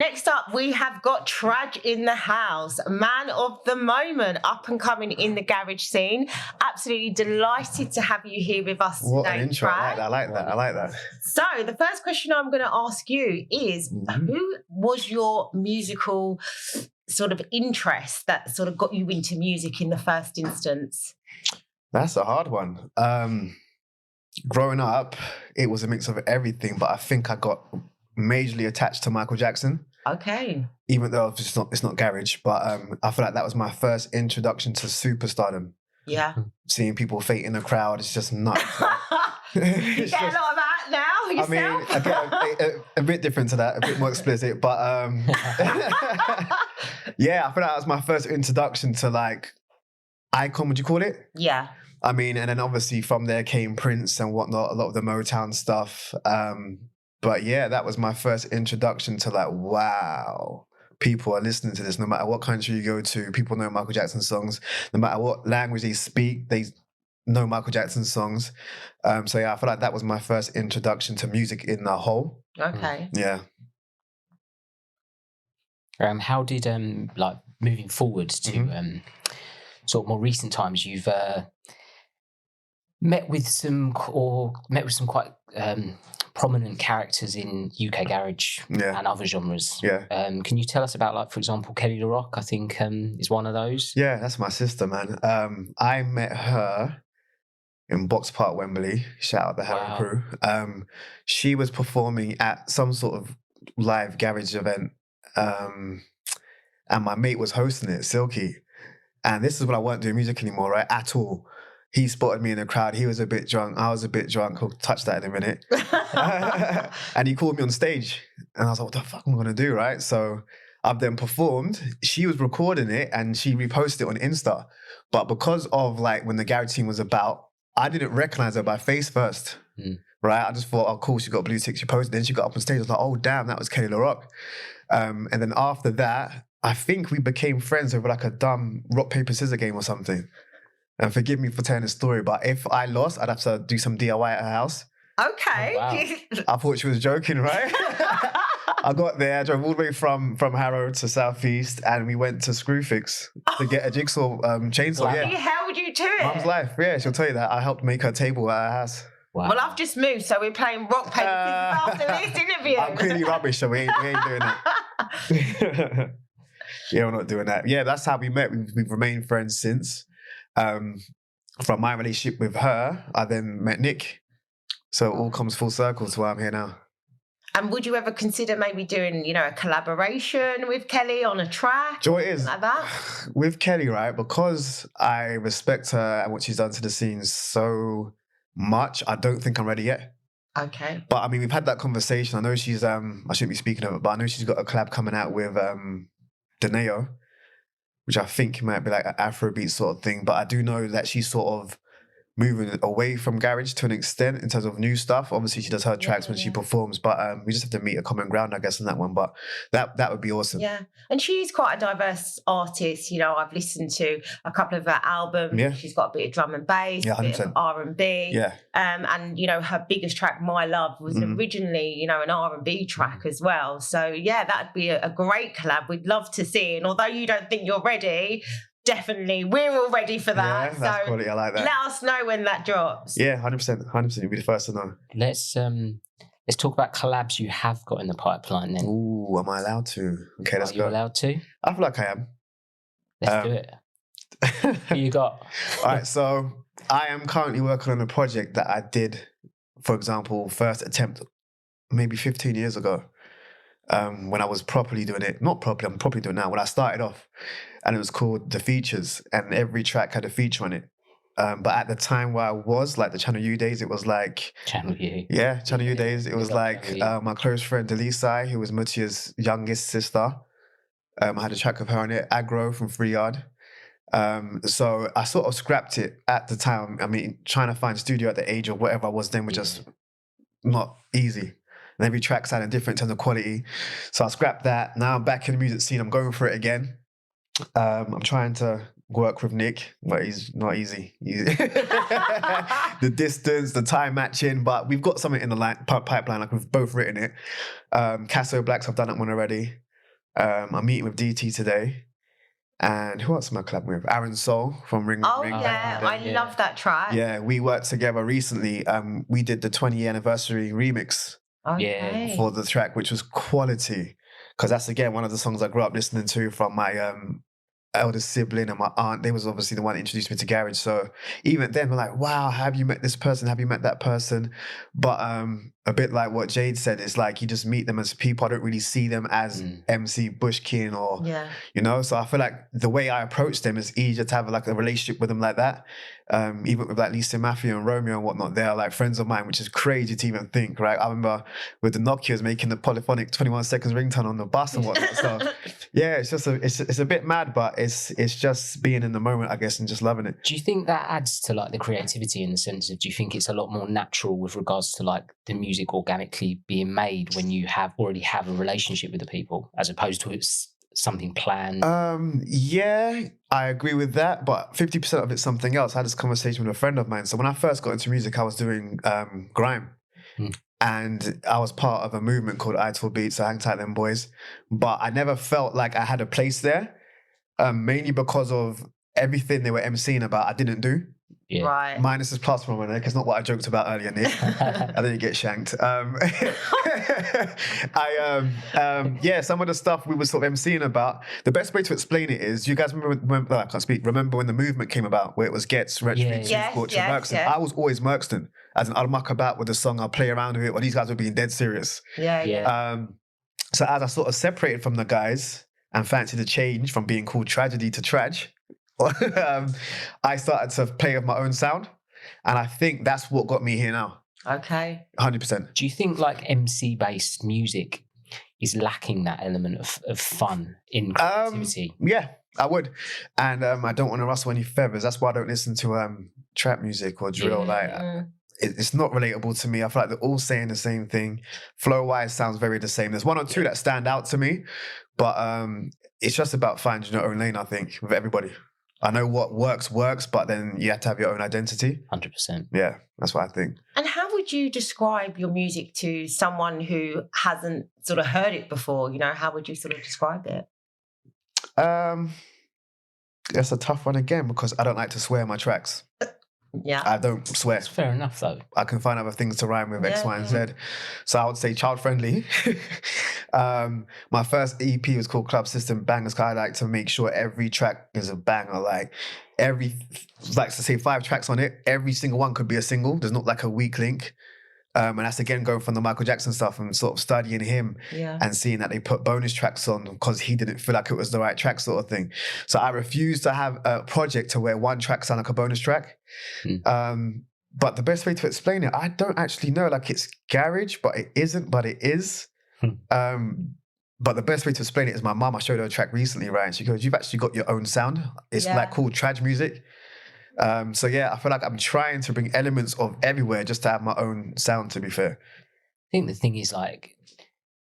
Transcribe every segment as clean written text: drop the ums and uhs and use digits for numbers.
Next up, we have got Tradge in the house, man of the moment, up and coming in the garage scene. Absolutely delighted to have you here with us What today, an intro. Tradge. I like that. So the first question I'm going to ask you is, who was your musical sort of interest that sort of got you into music in the first instance? That's a hard one. Growing up, it was a mix of everything, but I think I got majorly attached to Michael Jackson. Okay. Even though it's not garage, but I feel like that was my first introduction to superstardom. Yeah. Seeing people fate in the crowd, it's just nuts. You get a lot of that now yourself? I mean, I get a bit different to that, a bit more explicit, but yeah, I feel like that was my first introduction to like icon, would you call it? Yeah. I mean, and then obviously from there came Prince and whatnot, a lot of the Motown stuff. But yeah, that was my first introduction to like, wow, people are listening to this. No matter what country you go to, people know Michael Jackson songs. No matter what language they speak, they know Michael Jackson songs. So yeah, I feel like that was my first introduction to music in the whole. Okay. Yeah. How did like moving forward to sort of more recent times, you've met with some quite prominent characters in UK garage and other genres. Yeah. Can you tell us about, like, for example, Kelly LaRock, I think is one of those? Yeah, that's my sister, man. I met her in Box Park, Wembley. Shout out the Harrow crew. She was performing at some sort of live garage event, and my mate was hosting it, Silky. And this is when I weren't doing music anymore, right? At all. He spotted me in the crowd. He was a bit drunk. I was a bit drunk. We'll touch that in a minute. And he called me on stage. And I was like, what the fuck am I going to do, right? So I've then performed. She was recording it and she reposted it on Insta. But because of like when the garage scene was about, I didn't recognize her by face first, right? I just thought, oh, cool, she got blue tick. She posted. Then she got up on stage. I was like, oh, damn, that was Kelly LaRock. And then after that, I think we became friends over like a dumb rock, paper, scissors game or something. And forgive me for telling the story, but if I lost, I'd have to do some DIY at her house. Okay. Oh, wow. I thought she was joking, right? I got there, I drove all the way from Harrow to Southeast, and we went to Screwfix to get a jigsaw chainsaw. What Yeah. the hell would you do it? Mum's life, yeah, she'll tell you that. I helped make her table at her house. Wow. Well, I've just moved, so we're playing rock, paper, scissors after this interview. I'm clearly rubbish, so we ain't doing that. Yeah, we're not doing that. Yeah, that's how we met. We've remained friends since. From my relationship with her, I then met Nick. So it all comes full circle to why I'm here now. And would you ever consider maybe doing, a collaboration with Kelly on a track? Do you know what it is? Like that? With Kelly, right, because I respect her and what she's done to the scene so much, I don't think I'm ready yet. Okay. But I mean, we've had that conversation. I know she's, I shouldn't be speaking of it, but I know she's got a collab coming out with Deneo, which I think might be like an Afrobeat sort of thing. But I do know that she's sort of moving away from garage to an extent in terms of new stuff. Obviously, she does her tracks when she performs, but we just have to meet a common ground, I guess, on that one. But that would be awesome. Yeah, and she's quite a diverse artist. I've listened to a couple of her albums. Yeah. She's got a bit of drum and bass, a bit of R&B. Yeah. And her biggest track, My Love, was originally, an R&B track as well. So yeah, that'd be a great collab. We'd love to see. And although you don't think you're ready, definitely, we're all ready for that. Yeah, that's quality. I like that. Let us know when that drops. Yeah, 100%. You'll be the first to know. Let's talk about collabs you have got in the pipeline then. Ooh, am I allowed to? Okay, let's go. Are you allowed to? I feel like I am. Let's do it. Who you got? All right, so I am currently working on a project that I did, for example, first attempt maybe 15 years ago. When I was properly doing it. Not properly, I'm properly doing it now. When I started off, and it was called The Features, and every track had a feature on it. But at the time where I was, like the Channel U days, it was like... Channel U. Yeah, Channel U days. It was like my close friend Delisai, who was Mutia's youngest sister. I had a track of her on it, Aggro from Free Yard. So I sort of scrapped it at the time. I mean, trying to find a studio at the age or whatever I was then was just not easy. And every track sounded different in terms of quality. So I scrapped that. Now I'm back in the music scene. I'm going for it again. I'm trying to work with Nick, but he's not easy. The distance, the time matching, but we've got something in the pipeline. Like we've both written it. Casso Blacks, I've done that one already. I'm meeting with DT today. And who else am I collabing with? Aaron Soul from Ring. Oh, Ring yeah. I love that track. Yeah, we worked together recently. We did the 20-year anniversary remix for the track, which was quality. Because that's, again, one of the songs I grew up listening to from my eldest sibling and my aunt. They was obviously the one that introduced me to garage. So even then, we're like, wow, have you met this person? Have you met that person? But a bit like what Jade said, it's like you just meet them as people. I don't really see them as MC Bushkin or, you know. So I feel like the way I approach them is easier to have like a relationship with them like that. Even with like Lisa Matthew and Romeo and whatnot, they're like friends of mine, which is crazy to even think, right? I remember with the Nokias making the polyphonic 21 seconds ringtone on the bus and whatnot. So yeah, it's just it's a bit mad, but it's just being in the moment, I guess, and just loving it. Do you think that adds to like the creativity in the sense of, do you think it's a lot more natural with regards to like the music organically being made when you already have a relationship with the people, as opposed to it's something planned? Yeah, I agree with that, but 50% of it's something else. I had this conversation with a friend of mine. So when I first got into music, I was doing grime. And I was part of a movement called Ital Beats, so hang tight them boys. But I never felt like I had a place there, mainly because of everything they were MCing about I didn't do. Yeah. Right. Minus is plus from it's not what I joked about earlier, Nick. I didn't get shanked. Yeah, some of the stuff we were sort of MCing about, the best way to explain it is, you guys remember I can't speak, remember when the movement came about, where it was Gets, Retro, Merkston? I was always Merkston, as in I'll muck about with the song, I'll play around with it, when these guys were being dead serious. So as I sort of separated from the guys and fancied the change from being called Tragedy to Tradge, I started to play with my own sound, and I think that's what got me here now. Okay. 100%. Do you think like MC-based music is lacking that element of fun in creativity? Yeah, I would. And I don't want to rustle any feathers. That's why I don't listen to trap music or drill. It's not relatable to me. I feel like they're all saying the same thing. Flow-wise sounds very the same. There's one or two that stand out to me, but it's just about finding your own lane, I think, with everybody. I know what works, but then you have to have your own identity. 100%. Yeah, that's what I think. And how would you describe your music to someone who hasn't sort of heard it before? You know, how would you sort of describe it? That's a tough one again, because I don't like to swear in my tracks. Yeah. I don't swear. That's fair enough, though. I can find other things to rhyme with X, Y, and Z. So I would say child friendly. My first EP was called Club System Bangers, because I like to make sure every track is a banger. Like to say 5 tracks on it, every single one could be a single. There's not like a weak link. And that's again going from the Michael Jackson stuff and sort of studying him and seeing that they put bonus tracks on because he didn't feel like it was the right track, sort of thing. So I refuse to have a project to where one track sounds like a bonus track. But the best way to explain it, I don't actually know. Like, it's garage, but it isn't, but it is. But the best way to explain it is my mum, I showed her a track recently, right? And she goes, "You've actually got your own sound. It's like called Tradge music." So yeah, I feel like I'm trying to bring elements of everywhere just to have my own sound, to be fair. I think the thing is, like,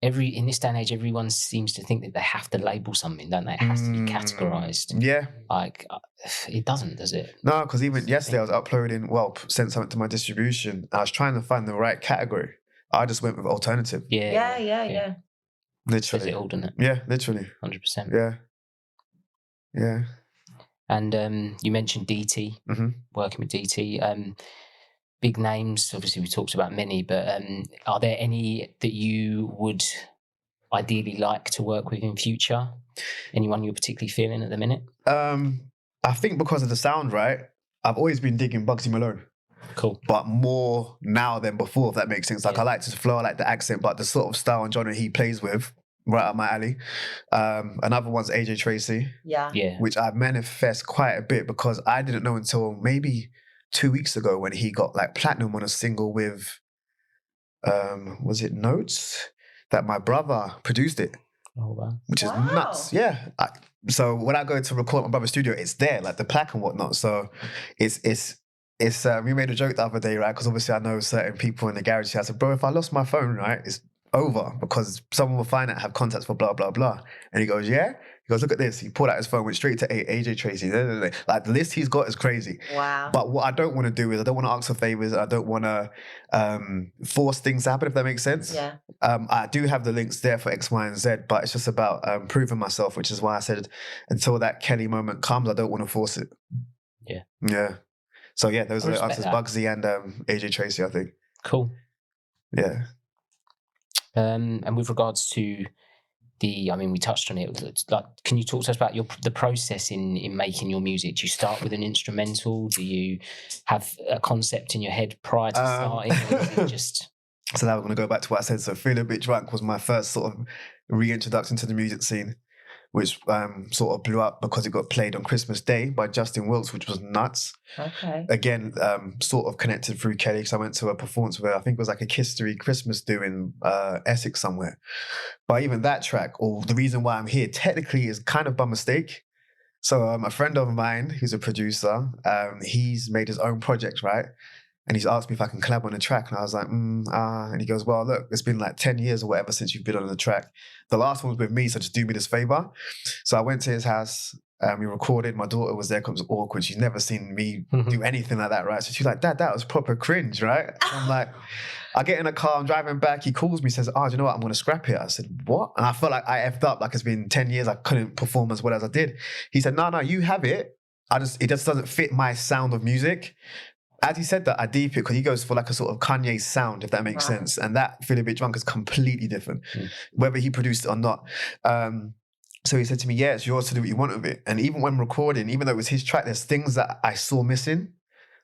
in this day and age, everyone seems to think that they have to label something, don't they? It has to be categorized. Yeah. Like, it doesn't, does it? No, because even yesterday I was sent something to my distribution. I was trying to find the right category. I just went with alternative. Yeah. Literally. Says it all, doesn't it? Yeah, literally. 100%. Yeah. And you mentioned DT, working with DT. Big names, obviously we talked about many, but are there any that you would ideally like to work with in future? Anyone you're particularly feeling at the minute? I think because of the sound, right? I've always been digging Bugsy Malone. Cool. But more now than before, if that makes sense. Like, I like his flow, I like the accent, but the sort of style and genre he plays with, right up my alley. Another one's AJ Tracy. Yeah. Which I manifest quite a bit because I didn't know until maybe 2 weeks ago when he got like platinum on a single with, was it Notes? That my brother produced it. Oh, wow. Which is nuts. Yeah. So when I go to record my brother's studio, it's there, like the plaque and whatnot. So it's we made a joke the other day, right? Because obviously I know certain people in the garage. I said, bro, if I lost my phone, right, it's over because someone will find out, have contacts for blah, blah, blah. And he goes, yeah? He goes, look at this. He pulled out his phone, went straight to AJ Tracy. Like, the list he's got is crazy. Wow. But what I don't want to do is I don't want to ask for favors. I don't want to force things to happen, if that makes sense. Yeah. I do have the links there for X, Y, and Z, but it's just about proving myself, which is why I said until that Kelly moment comes, I don't want to force it. Yeah. Yeah. So, yeah, those are the answers. that. Bugsy and AJ Tracy, I think. Cool. Yeah. And with regards to we touched on it. Like, can you talk to us about the process in making your music? Do you start with an instrumental? Do you have a concept in your head prior to starting? Or is it just... So now we're going to go back to what I said. So Feel a Bit Drunk was my first sort of reintroduction to the music scene, which sort of blew up because it got played on Christmas Day by Justin Wilkes, which was nuts. Okay. Again, sort of connected through Kelly because I went to a performance where I think it was like a History Christmas do in Essex somewhere. But even that track, or the reason why I'm here, technically is kind of by mistake. So a friend of mine who's a producer, he's made his own project, right? And he's asked me if I can collab on a track. And I was like, and he goes, well, look, it's been like 10 years or whatever since you've been on the track. The last one was with me, so just do me this favor. So I went to his house, we recorded. My daughter was there because it was awkward. She's never seen me do anything like that, right? So she's like, Dad, that was proper cringe, right? I'm like, I get in a car, I'm driving back. He calls me, says, do you know what? I'm going to scrap it. I said, what? And I felt like I effed up. Like it's been 10 years. I couldn't perform as well as I did. He said, no, you have it. It just doesn't fit my sound of music. As he said that, I deep it because he goes for like a sort of Kanye sound, if that makes sense. And that Feel a Bit Drunk is completely different, whether he produced it or not. So he said to me, yeah, it's yours to do what you want with it. And even when recording, even though it was his track, there's things that I saw missing,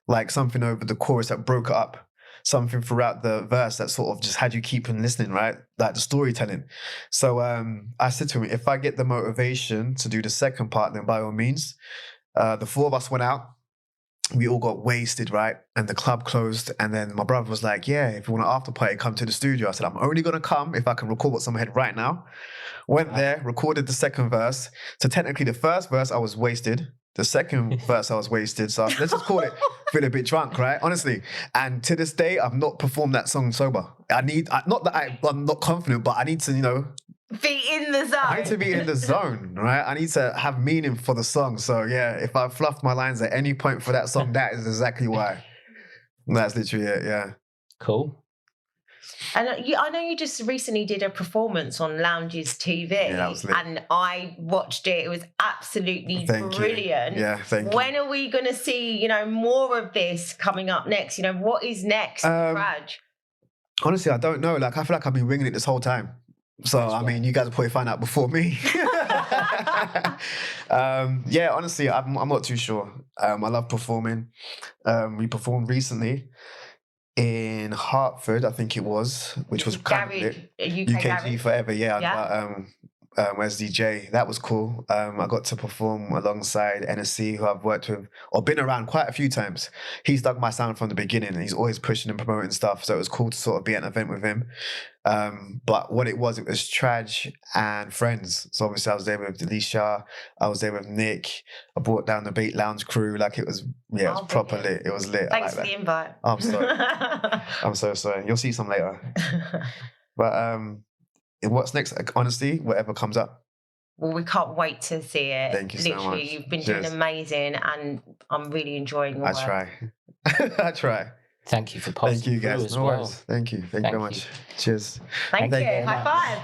like something over the chorus that broke it up, something throughout the verse that sort of just had you keep on listening, right? Like the storytelling. So I said to him, if I get the motivation to do the second part, then by all means. The four of us went out. We all got wasted, right? And the club closed. And then my brother was like, yeah, if you want an after party, come to the studio. I said, I'm only going to come if I can record what's on my head right now. Went there, recorded the second verse. So technically the first verse, I was wasted. The second verse, I was wasted. So let's just call it Feel a Bit Drunk, right? Honestly. And to this day, I've not performed that song sober. Not that I'm not confident, but I need to, be in the zone. I need to be in the zone, right? I need to have meaning for the song. So yeah, if I fluffed my lines at any point for that song, that is exactly why. That's literally it, yeah. Cool. And I know you just recently did a performance on Lounges TV. Yeah, that was lit. And I watched it. It was absolutely brilliant. You. Yeah, thank you. When are we going to see, more of this coming up next? What is next for Tradge? Honestly, I don't know. Like, I feel like I've been winging it this whole time. So, I mean, you guys will probably find out before me. Yeah, honestly, I'm not too sure. I love performing. We performed recently in Hertford, I think it was, which was kind of lit. UKG Forever, yeah. Where's DJ? That was cool. I got to perform alongside NSC, who I've worked with or been around quite a few times. He's dug my sound from the beginning and he's always pushing and promoting stuff. So it was cool to sort of be at an event with him. But what it was Tradge and friends. So obviously I was there with Alicia, I was there with Nick, I brought down the Bait Lounge crew. Like it was proper lit. It was lit. Thanks for the invite. I'm sorry. I'm so sorry. You'll see some later. But what's next? Honestly, whatever comes up. Well, we can't wait to see it. Thank you so much. Literally, you've been doing amazing and I'm really enjoying your work. I try. Thank you for posting. Thank you guys. As no well. worries. Thank you. Thank you very much. Cheers. Thank you. High five.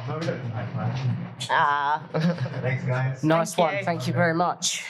Thanks, guys. Nice one. Thank you very much.